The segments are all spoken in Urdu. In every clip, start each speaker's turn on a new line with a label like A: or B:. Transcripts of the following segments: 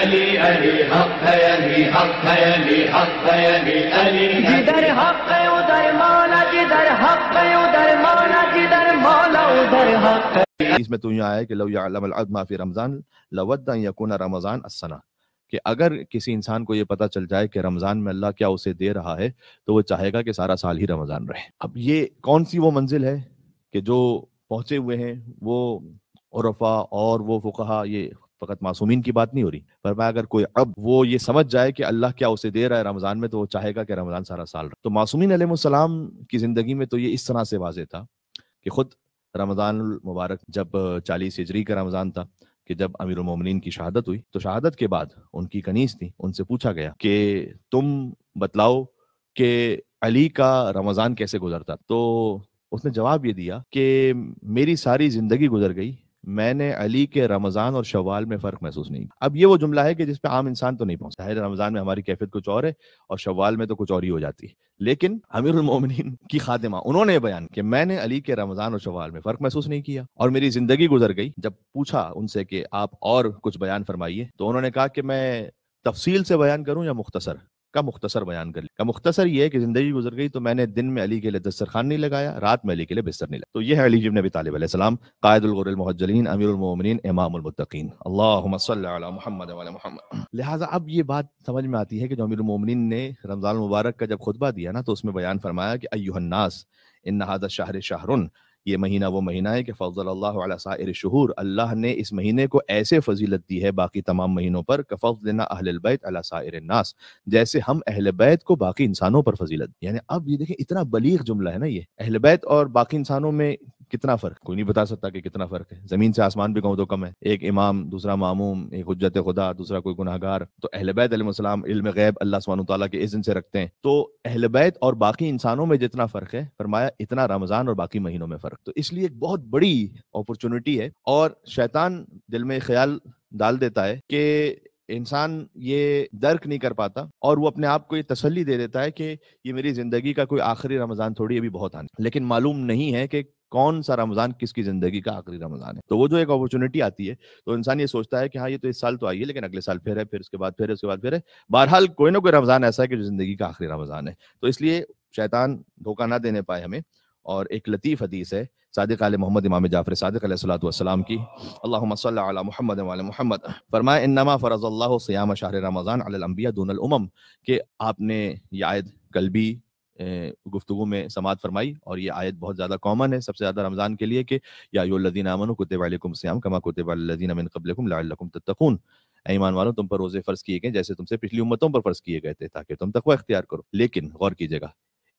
A: علی علی حق ہے علی حق ہے علی حق ہے علی علی جدھر حق ہے ادھر مولا جدھر حق ہے ادھر مولا جدھر مولا ادھر حق ہے.
B: اس میں تو یوں آیا ہے کہ لو یعلم العبد ما فی رمضان لود ان یکون رمضان السنہ، کہ اگر کسی انسان کو یہ پتہ چل جائے کہ رمضان میں اللہ کیا اسے دے رہا ہے تو وہ چاہے گا کہ سارا سال ہی رمضان رہے. اب یہ کون سی وہ منزل ہے کہ جو پہنچے ہوئے ہیں وہ عرفاء اور وہ فقہا، یہ فقط معصومین کی بات نہیں ہو رہی، پر اگر کوئی اب وہ یہ سمجھ جائے کہ اللہ کیا اسے دے رہا ہے رمضان میں تو وہ چاہے گا کہ رمضان سارا سال رہے. تو معصومین علیہ السلام کی زندگی میں تو یہ اس طرح سے واضح تھا کہ خود رمضان المبارک جب 40 ہجری کا رمضان تھا کہ جب امیر المومنین کی شہادت ہوئی تو شہادت کے بعد ان کی کنیز تھی، ان سے پوچھا گیا کہ تم بتلاؤ کہ علی کا رمضان کیسے گزرتا. تو اس نے جواب یہ دیا کہ میری ساری زندگی گزر گئی، میں نے علی کے رمضان اور شوال میں فرق محسوس نہیں. اب یہ وہ جملہ ہے کہ جس پہ عام انسان تو نہیں پہنچتا ہے. رمضان میں ہماری کیفیت کچھ اور ہے اور شوال میں تو کچھ اور ہی ہو جاتی ہے، لیکن امیر المومنین کی خادمہ انہوں نے بیان کہ میں نے علی کے رمضان اور شوال میں فرق محسوس نہیں کیا اور میری زندگی گزر گئی. جب پوچھا ان سے کہ آپ اور کچھ بیان فرمائیے تو انہوں نے کہا کہ میں تفصیل سے بیان کروں یا مختصر کا مختصر بیان کر لیا. مختصر یہ ہے کہ زندگی گزر گئی تو میں نے دن میں علی کے لیے دسترخوان نہیں لگایا، رات میں علی کے لیے بستر نہیں لگایا. تو یہ ہے علی بن ابی طالب علیہ السلام، قائد الغر المحجلین، امیر المومنین، امام المتقین. اللہم صل علی محمد وعلی محمد. لہٰذا اب یہ بات سمجھ میں آتی ہے کہ جو امیر المومنین نے رمضان المبارک کا جب خطبہ دیا نا تو اس میں بیان فرمایا کہ ایھا الناس ان ھذا الشہر شہر، یہ مہینہ وہ مہینہ ہے کہ فضل اللہ علی سائر الشہور، اللہ نے اس مہینے کو ایسے فضیلت دی ہے باقی تمام مہینوں پر، کفضلنا اہل البیت علی سائر الناس، جیسے ہم اہل بیت کو باقی انسانوں پر فضیلت. یعنی اب یہ دیکھیں اتنا بلیغ جملہ ہے نا، یہ اہل بیت اور باقی انسانوں میں کتنا فرق، کوئی نہیں بتا سکتا کہ کتنا فرق ہے. زمین سے آسمان بھی کہوں تو کم ہے. ایک امام، دوسرا معموم، ایک حجت خدا، دوسرا کوئی گناہگار. تو اہل بیت علیہ السلام علم غیب اللہ سبحانہ وتعالیٰ کے اذن سے رکھتے ہیں. تو اہل بیت اور باقی انسانوں میں جتنا فرق ہے فرمایا اتنا رمضان اور باقی مہینوں میں فرق. تو اس لیے ایک بہت بڑی اپرچونٹی ہے اور شیطان دل میں خیال ڈال دیتا ہے کہ انسان یہ درک نہیں کر پاتا اور وہ اپنے آپ کو یہ تسلی دے دیتا ہے کہ یہ میری زندگی کا کوئی آخری رمضان تھوڑی ابھی بہت آنے، لیکن معلوم نہیں ہے کہ کون سا رمضان کس کی زندگی کا آخری رمضان ہے. تو وہ جو ایک اپرچونٹی آتی ہے تو انسان یہ سوچتا ہے کہ ہاں یہ تو اس سال تو آئی ہے لیکن اگلے سال پھر ہے، پھر اس کے بعد پھر ہے، اس کے بعد پھر ہے. بہرحال کوئی نہ کوئی رمضان ایسا ہے کہ جو زندگی کا آخری رمضان ہے. تو اس لیے شیطان دھوکہ نہ دینے پائے ہمیں. اور ایک لطیف حدیث ہے صادق آل محمد امام جعفر صادق علیہ الصلوۃ والسلام کی، اللہم صل علی محمد وعلی محمد، فرمایا انما فرض اللہ صیام شہر رمضان علی الانبیاء دون الامم، کہ آپ نے یہ آیت کل بھی گفتگو میں سماعت فرمائی اور یہ آیت بہت زیادہ کامن ہے سب سے زیادہ رمضان کے لیے کہ یا ایھا الذین آمنوا کتب علیکم الصیام کما کتب علی الذین من قبلکم لعلکم تتقون، اے ایمان والوں تم پر روزے فرض کیے گئے جیسے تم سے پچھلی امتوں پر فرض کیے گئے تھے تاکہ تم تقوی اختیار کرو. لیکن غور کیجیے گا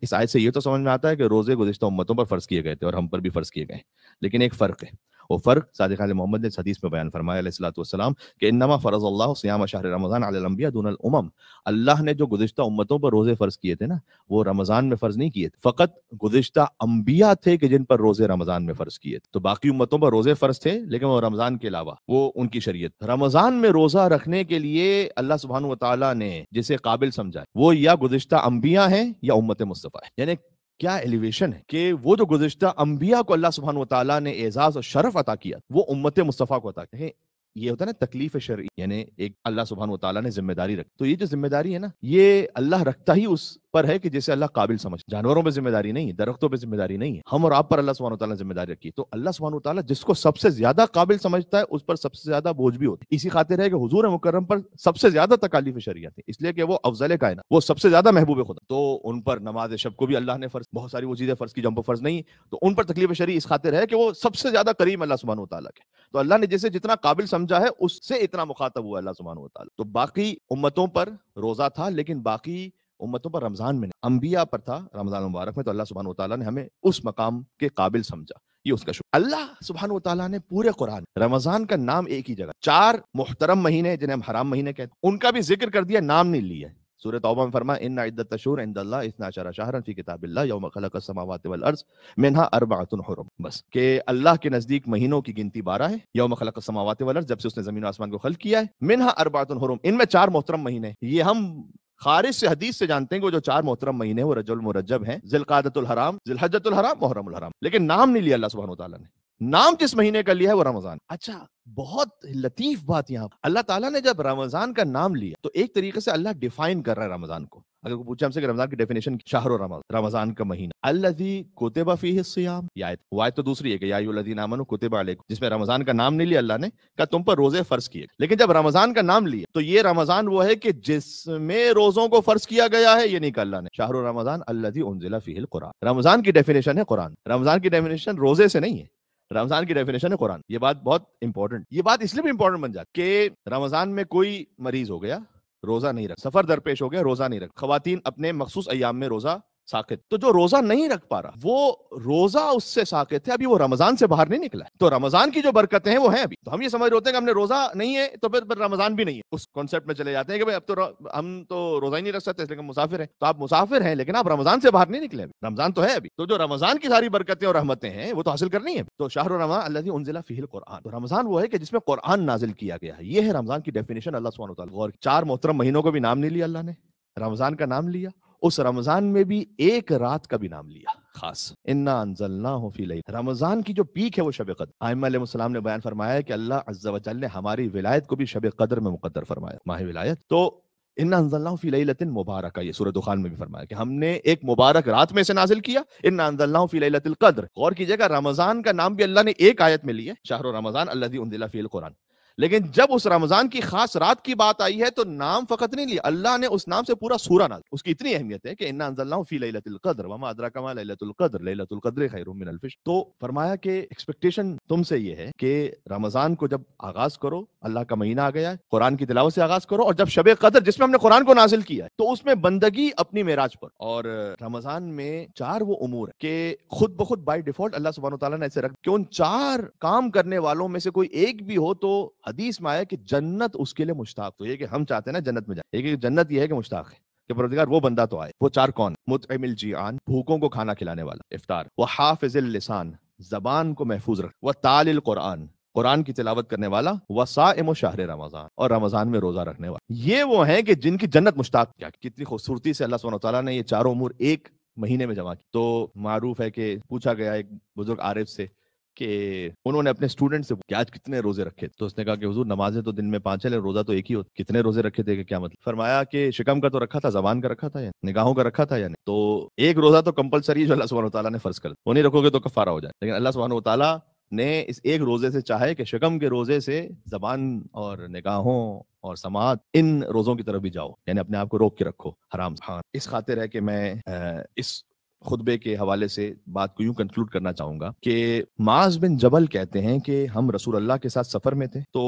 B: اس آیت سے یہ تو سمجھ میں آتا ہے کہ روزے گزشتہ امتوں پر فرض کیے گئے تھے اور ہم پر بھی فرض کیے گئے، لیکن ایک فرق ہے. وہ فرق صادق علیہ محمد نے اس حدیث میں بیان فرمایا علیہ الصلوۃ والسلام کہ انما فرض اللہ صیام شہر رمضان علی الانبیاء دون الامم، اللہ نے جو گزشتہ امتوں پر روزے فرض کیے تھے نا وہ رمضان میں فرض نہیں کیے تھے، فقط گزشتہ انبیاء تھے کہ جن پر روزے رمضان میں فرض کیے تھے. تو باقی امتوں پر روزے فرض تھے لیکن وہ رمضان کے علاوہ وہ ان کی شریعت. رمضان میں روزہ رکھنے کے لیے اللہ سبحانہ وتعالیٰ نے جسے قابل سمجھا وہ یا گزشتہ انبیاء ہیں یا امت مصطفیٰ ہے. یعنی کیا ایلیویشن ہے کہ وہ جو گزشتہ انبیاء کو اللہ سبحانہ وتعالیٰ نے اعزاز اور شرف عطا کیا وہ امت مصطفیٰ کو عطا کیا. یہ ہوتا ہے نا تکلیف شرعی، یعنی ایک اللہ سبحانہ وتعالیٰ نے ذمہ داری رکھی. تو یہ جو ذمہ داری ہے نا یہ اللہ رکھتا ہی اس پر ہے کہ جسے اللہ قابل سمجھ. جانوروں پہ ذمہ داری نہیں ہے، درختوں پہ ذمہ داری نہیں ہے، ہم اور آپ پر اللہ سبحانہ وتعالیٰ نے ذمہ داری رکھی. تو اللہ سبحانہ وتعالیٰ جس کو سب سے زیادہ قابل سمجھتا ہے اس پر سب سے زیادہ بوجھ بھی ہوتا ہے. اسی خاطر ہے کہ حضور مکرم پر سب سے زیادہ تکالیف شرعیہ تھی، اس لیے کہ وہ افضل کائنات، وہ سب سے زیادہ محبوب خدا. تو ان پر نماز شب کو بھی اللہ نے فرض، بہت ساری وہ چیزیں فرض کی جو ہم پر فرض نہیں. تو ان پر تکلیف شرعی اس خاطر ہے کہ وہ سب سے زیادہ کریم اللہ سبحانہ وتعالیٰ کے. تو اللہ نے جسے جتنا قابل سمجھا ہے اس سے اتنا مخاطب ہوا اللہ سبحانہ وتعالیٰ. تو باقی امتوں پر روزہ تھا لیکن باقی امتوں پر رمضان میں نہیں، انبیاء پر تھا رمضان المبارک میں. تو اللہ سبحانہ وتعالیٰ نے ہمیں اس مقام کے قابل سمجھا، یہ اس کا شکر. اللہ سبحانہ وتعالیٰ نے پورے قرآن رمضان کا نام ایک ہی جگہ، 4 محترم مہینے جنہیں ہم حرام مہینے کہتے ہیں ان کا بھی ذکر کر دیا، نام نہیں لیا. سورۃ توبہ میں فرمایا ان عدۃ الشہور عند اللہ 12 شہرا فی کتاب اللہ یوم خلق السماوات والارض منها 4 حرم، بس کہ اللہ کے نزدیک مہینوں کی گنتی 12 ہے، یوم خلق السماوات والارض جب سے اس نے زمین و آسمان کو خلق کیا ہے، منها 4 حرم، ان میں 4 محترم مہینے. یہ ہم خارج سے حدیث سے جانتے ہیں کہ وہ جو 4 محترم مہینے وہ رجب المرجب ہیں، ذی القعدۃ الحرام، ذی الحجۃ الحرام، محرم الحرام، لیکن نام نہیں لیا اللہ سبحانہ وتعالیٰ نے. نام جس مہینے کا لیا ہے وہ رمضان. اچھا بہت لطیف بات یہاں اللہ تعالیٰ نے جب رمضان کا نام لیا تو ایک طریقے سے اللہ ڈیفائن کر رہا ہے رمضان کو. اگر کوئی پوچھے ہم سے کہ رمضان کی ڈیفینیشن شہر رمضان، رمضان کا مہینہ، الذی کتب فیہ الصیام، یہ آیت تو دوسری ہے کہ یا ایھا الذین آمنوا کتب علیکم، جس میں رمضان کا نام نہیں لیا اللہ نے، کہا تم پر روزے فرض کیے. لیکن جب رمضان کا نام لیا تو یہ رمضان وہ ہے کہ جس میں روزوں کو فرض کیا گیا ہے. یہ نہیں کہا اللہ نے شہر رمضان الذی انزل فیہ القرآن. رمضان کی ڈیفینیشن ہے قرآن. رمضان کی ڈیفینیشن روزے سے نہیں ہے، رمضان کی ڈیفینیشن ہے قرآن. یہ بات بہت امپورٹنٹ، یہ بات اس لیے بھی امپورٹنٹ بن جاتی کہ رمضان میں کوئی مریض ہو گیا روزہ نہیں رکھ، سفر درپیش ہو گیا روزہ نہیں رکھ، خواتین اپنے مخصوص ایام میں روزہ ساقط. تو جو روزہ نہیں رکھ پا رہا وہ روزہ اس سے ساقط ہے، ابھی وہ رمضان سے باہر نہیں نکلا ہے. تو رمضان کی جو برکتیں ہیں وہ ہیں ابھی. تو ہم یہ سمجھ رہے ہوتے ہیں کہ ہم نے روزہ نہیں ہے تو پھر رمضان بھی نہیں ہے، اس کانسیپٹ میں چلے جاتے ہیں کہ بھائی اب تو ہم تو روزہ ہی نہیں رکھ سکتے اس لیے کہ مسافر ہیں. تو آپ مسافر ہیں لیکن آپ رمضان سے باہر نہیں نکلے ابھی. رمضان تو ہے ابھی. تو جو رمضان کی ساری برکتیں اور رحمتیں ہیں وہ تو حاصل کرنی ہے. تو شہر رمضان الذی انزل فیہ القرآن، تو رمضان وہ ہے کہ جس میں قرآن نازل کیا گیا ہے. یہ ہے رمضان کی ڈیفینیشن اللہ سبحانہ وتعالی. اور 4 محترم مہینوں کو بھی نام نہیں لیا اللہ نے، رمضان کا نام لیا. اس رمضان میں بھی ایک رات کا بھی نام لیا خاص، انا انزلناہ فی لیلۃ. رمضان کی جو پیک ہے وہ شب قدر. ائمہ علیہ السلام نے بیان فرمایا ہے کہ اللہ عز و جل نے ہماری ولایت کو بھی شب قدر میں مقدر فرمایا، ماہ ولایت. تو انا انزلناہ فی لیلۃ مبارکہ، یہ سورۃ دخان میں بھی فرمایا کہ ہم نے ایک مبارک رات میں سے نازل کیا. انا انزلناہ فی لیلۃ القدر. غور کیجئے گا رمضان کا نام بھی اللہ نے ایک آیت میں لیا، شہر رمضان الذی انزل فیہ القرآن. لیکن جب اس رمضان کی خاص رات کی بات آئی ہے تو نام فقط نہیں لیا، اللہ نے اس نام سے پورا سورہ نازل. اس کی اتنی اہمیت ہے کہ انا انزلناہ فی لیلۃ القدر وما ادراک ما لیلۃ القدر لیلۃ القدر خیر من الف شہر. تو فرمایا کہ ایکسپیکٹیشن تم سے یہ ہے کہ رمضان کو جب آغاز کرو، اللہ کا مہینہ آ گیا ہے، قرآن کی تلاوت سے آغاز کرو، اور جب شب قدر جس میں ہم نے قرآن کو نازل کیا ہے تو اس میں بندگی اپنی معراج پر. اور رمضان میں 4 وہ امور ہیں کہ خود بخود بائی ڈیفالٹ اللہ سبحانہ وتعالیٰ نے ایسے رکھ کہ ان 4 کام کرنے والوں میں سے کوئی ایک بھی ہو تو حدیث میں آیا کہ جنت اس کے لیے مشتاق. تو یہ کہ ہم چاہتے ہیں نا جنت میں جائیں، ایک جنت یہ ہے کہ مشتاق ہے کہ پروردگار وہ بندہ تو آئے. وہ 4 کون؟ مطعم الجیعان، بھوکوں کو کھانا کھلانے والا، افطار. وحافظ اللسان، زبان کو محفوظ رکھ. وتال القرآن، قرآن کی تلاوت کرنے والا. وصائم شہر رمضان، اور رمضان میں روزہ رکھنے والا. یہ وہ ہیں کہ جن کی جنت مشتاق. کیا کتنی خوبصورتی سے اللہ سبحانہ وتعالیٰ نے یہ 4 امور ایک مہینے میں جمع کی. تو معروف ہے کہ پوچھا گیا ایک بزرگ عارف سے کہ انہوں نے اپنے اسٹوڈنٹ سے کہ آج کتنے روزے رکھے. تو اس نے کہا کہ حضور نمازیں تو دن میں 5 ہیں، روزہ تو ایک ہی ہوتا. کتنے روزے رکھے تھے کہ کیا مطلب؟ فرمایا کہ شکم کا تو رکھا تھا، زبان کا رکھا تھا یا نگاہوں کا رکھا تھا یا نہیں. تو ایک روزہ تو کمپلسری جو اللہ سبحانہ وتعالیٰ نے فرض کر دیا، وہ نہیں رکھو گے تو کفارہ ہو جائے. لیکن اللہ سبحانہ وتعالیٰ نے اس ایک روزے سے چاہے کہ شکم کے روزے سے زبان اور نگاہوں اور سماعت ان روزوں کی طرف بھی جاؤ، یعنی اپنے آپ کو روک کے رکھو حرام. ہاں اس خاطر ہے کہ میں اس خطبے کے حوالے سے بات کو یوں کنکلوڈ کرنا چاہوں گا کہ معاذ بن جبل کہتے ہیں کہ ہم رسول اللہ کے ساتھ سفر میں تھے تو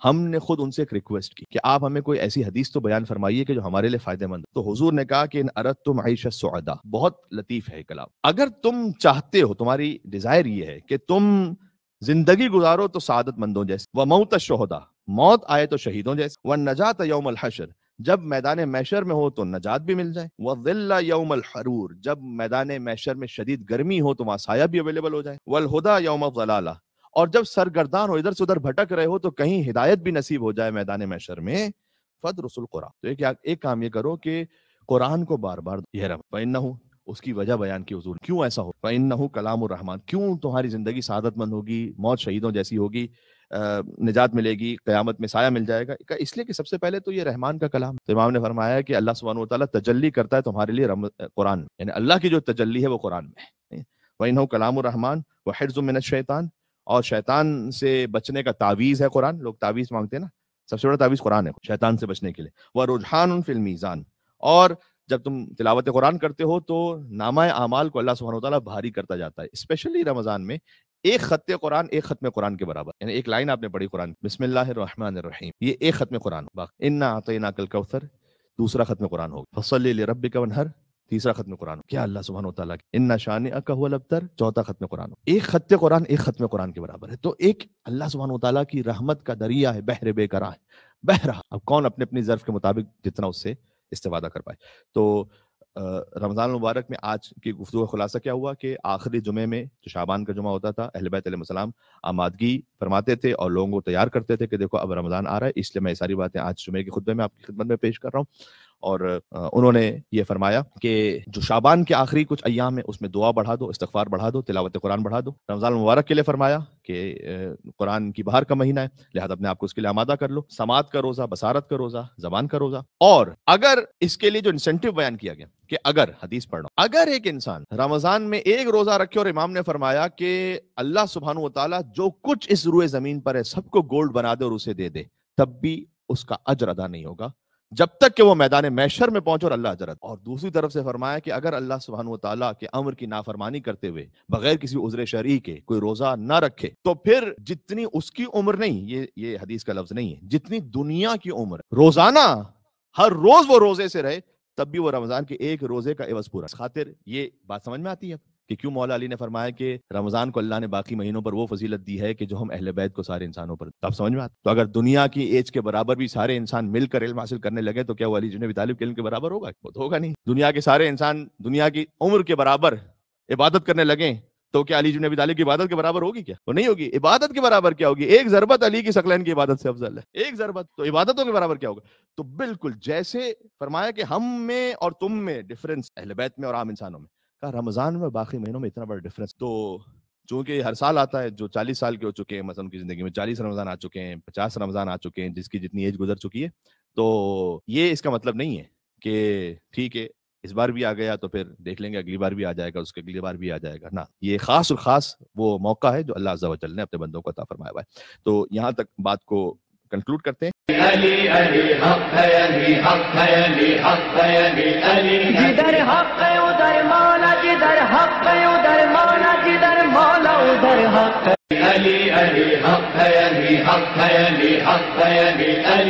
B: ہم نے خود ان سے ایک ریکویسٹ کی کہ آپ ہمیں کوئی ایسی حدیث تو بیان فرمائیے کہ جو ہمارے لیے فائدہ مند. تو حضور نے کہا کہ ان اردتم عیش السعداء، بہت لطیف ہے کلام، اگر تم چاہتے ہو، تمہاری ڈیزائر یہ ہے کہ تم زندگی گزارو تو سعادت مندوں جیسے، وموت الشہداء، موت آئے تو شہیدوں جیسے، والنجات یوم الحشر، جب میدان محشر میں ہو تو نجات بھی مل جائے، وَظِلَّ یوم الحرور، جب میدان محشر میں شدید گرمی ہو تو وہاں سایہ بھی اویلیبل ہو جائے، وَالْهُدَى یوم الضلالہ، اور جب سرگردان ہو، ادھر سے ادھر بھٹک رہے ہو تو کہیں ہدایت بھی نصیب ہو جائے میدان محشر میں، فَدْرُسُ الْقُرْآنَ، تو ایک کام یہ کرو کہ قرآن کو بار بار یہ رہا. فَإِنَّهُ، اس کی وجہ بیان کی حضور کیوں ایسا ہو. فَإِنَّهُ کلام الرحمن، کیوں تمہاری زندگی سعادت مند ہوگی، موت شہیدوں جیسی ہوگی، نجات ملے گی، قیامت میں سایہ مل جائے گا. اس لیے کہ سب سے پہلے تو یہ رحمان کا کلام. تو امام نے فرمایا کہ اللہ سبحانہ وتعالیٰ تجلی کرتا ہے تمہارے لیے قرآن، یعنی اللہ کی جو تجلی ہے وہ قرآن میں ہے. وَإِنَّهُ کلام الرحمن وَحِرْزٌ مِّنَ الشَّيْطَانِ، اور شیطان سے بچنے کا تعویذ ہے قرآن. لوگ تعویذ مانگتے ہیں نا، سب سے بڑا تعویذ قرآن ہے شیطان سے بچنے کے لیے. وَرُجْحَانٌ فِي الْمِيزَانِ، اور جب تم تلاوت قرآن کرتے ہو تو نامہ اعمال کو اللہ سبحانہ وتعالیٰ بھاری کرتا جاتا ہے. اسپیشلی رمضان میں ایک خط قرآن ایک ختم قرآن کے برابر، یعنی ایک لائن آپ نے پڑھی قرآن بسم اللہ الرحمن الرحیم، یہ ایک ختم قرآن. انا اعطیناک الکوثر دوسرا ختم قرآن ہوگا. فصلی لربک وانحر تیسرا ختم قرآن ہو. کیا اللہ سبحانہ وتعالیٰ کی ان شانئک هو الابتر چوتھا ختم قرآن ہو. ایک خط قرآن ایک ختم قرآن کے برابر ہے. تو ایک اللہ سبحانہ وتعالیٰ کی رحمت کا دریا ہے، بحر بے کرا ہے، بہہ رہا. اب کون اپنے اپنی ظرف کے مطابق جتنا اس سے استفادہ کر پائے. تو رمضان المبارک میں آج کی گفتگو کا خلاصہ کیا ہوا کہ آخری جمعے میں جو شعبان کا جمعہ ہوتا تھا، اہل بیت علیہ السلام آمادگی فرماتے تھے اور لوگوں کو تیار کرتے تھے کہ دیکھو اب رمضان آ رہا ہے، اس لیے میں یہ ساری باتیں آج جمعے کے خطبے میں آپ کی خدمت میں پیش کر رہا ہوں. اور انہوں نے یہ فرمایا کہ جو شعبان کے آخری کچھ ایام ہے اس میں دعا بڑھا دو، استغفار بڑھا دو، تلاوت قرآن بڑھا دو۔ رمضان المبارک کے لیے فرمایا کہ قرآن کی بہار کا مہینہ ہے، لہذا اپنے آپ کو اس کے لیے آمادہ کر لو، سماعت کا روزہ، بصارت کا روزہ، زبان کا روزہ۔ اور اگر اس کے لیے جو انسینٹیو بیان کیا گیا کہ اگر حدیث پڑھنا، اگر ایک انسان رمضان میں ایک روزہ رکھے اور امام نے فرمایا کہ اللہ سبحانہ و تعالیٰ جو کچھ اس روئے زمین پر ہے سب کو گولڈ بنا دے اور اسے دے دے، تب بھی اس کا اجر ادا نہیں ہوگا جب تک کہ وہ میدان محشر میں پہنچے اور اللہ اجر ادا۔ اور دوسری طرف سے فرمایا کہ اگر اللہ سبحانہ و تعالیٰ کے امر کی نافرمانی کرتے ہوئے بغیر کسی عذر شرعی کے کوئی روزہ نہ رکھے تو پھر جتنی اس کی عمر نہیں، یہ حدیث کا لفظ نہیں ہے، جتنی دنیا کی عمر روزانہ ہر روز وہ روزے سے رہے تب بھی وہ رمضان کے ایک روزے کا عوض پورا۔ خاطر یہ بات سمجھ میں آتی ہے کہ کیوں مولا علی نے فرمایا کہ رمضان کو اللہ نے باقی مہینوں پر وہ فضیلت دی ہے کہ جو ہم اہل بیت کو سارے انسانوں پر، تب سمجھ میں آتا۔ تو اگر دنیا کی ایج کے برابر بھی سارے انسان مل کر علم حاصل کرنے لگے تو کیا وہ علی بن ابی طالب کے علم کے برابر ہوگا؟ وہ تو ہوگا نہیں۔ دنیا کے سارے انسان دنیا کی عمر کے برابر عبادت کرنے لگیں تو کیا علی بن ابی طالب کی عبادت کے برابر ہوگی؟ کیا وہ نہیں ہوگی۔ عبادت کے برابر کیا ہوگی؟ ایک ضربت علی کی ثقلین کی عبادت سے افضل ہے، ایک ضربت، تو عبادتوں کے برابر کیا ہوگا؟ تو بالکل جیسے فرمایا کہ ہم میں اور تم میں ڈفرنس، اہل بیت میں اور عام انسانوں میں، کہا رمضان میں باقی مہینوں میں اتنا بڑا ڈفرنس۔ تو چونکہ ہر سال آتا ہے، جو 40 سال کے ہو چکے ہیں، مثلا ان کی زندگی میں 40 رمضان آ چکے ہیں، 50 رمضان آ چکے ہیں، جس کی جتنی ایج گزر چکی ہے، تو یہ اس کا مطلب نہیں ہے کہ ٹھیک ہے اس بار بھی آ گیا تو پھر دیکھ لیں گے اگلی بار بھی آ جائے گا، اس کے اگلی بار بھی آ جائے گا، نہ، یہ خاص اور خاص وہ موقع ہے جو اللہ عز و جل نے اپنے بندوں کو عطا فرمایا ہوا ہے۔ تو یہاں تک بات کو کنکلوڈ کرتے ہیں۔
A: علی علی حق ہے، علی حق ہے، علی حق ہے، علی علی جدھر حق ہے ادھر مولا، جدھر حق ہے ادھر مولا، جدھر مولا ادھر حق ہے۔ علی علی حق ہے، علی حق ہے، علی حق ہے، علی علی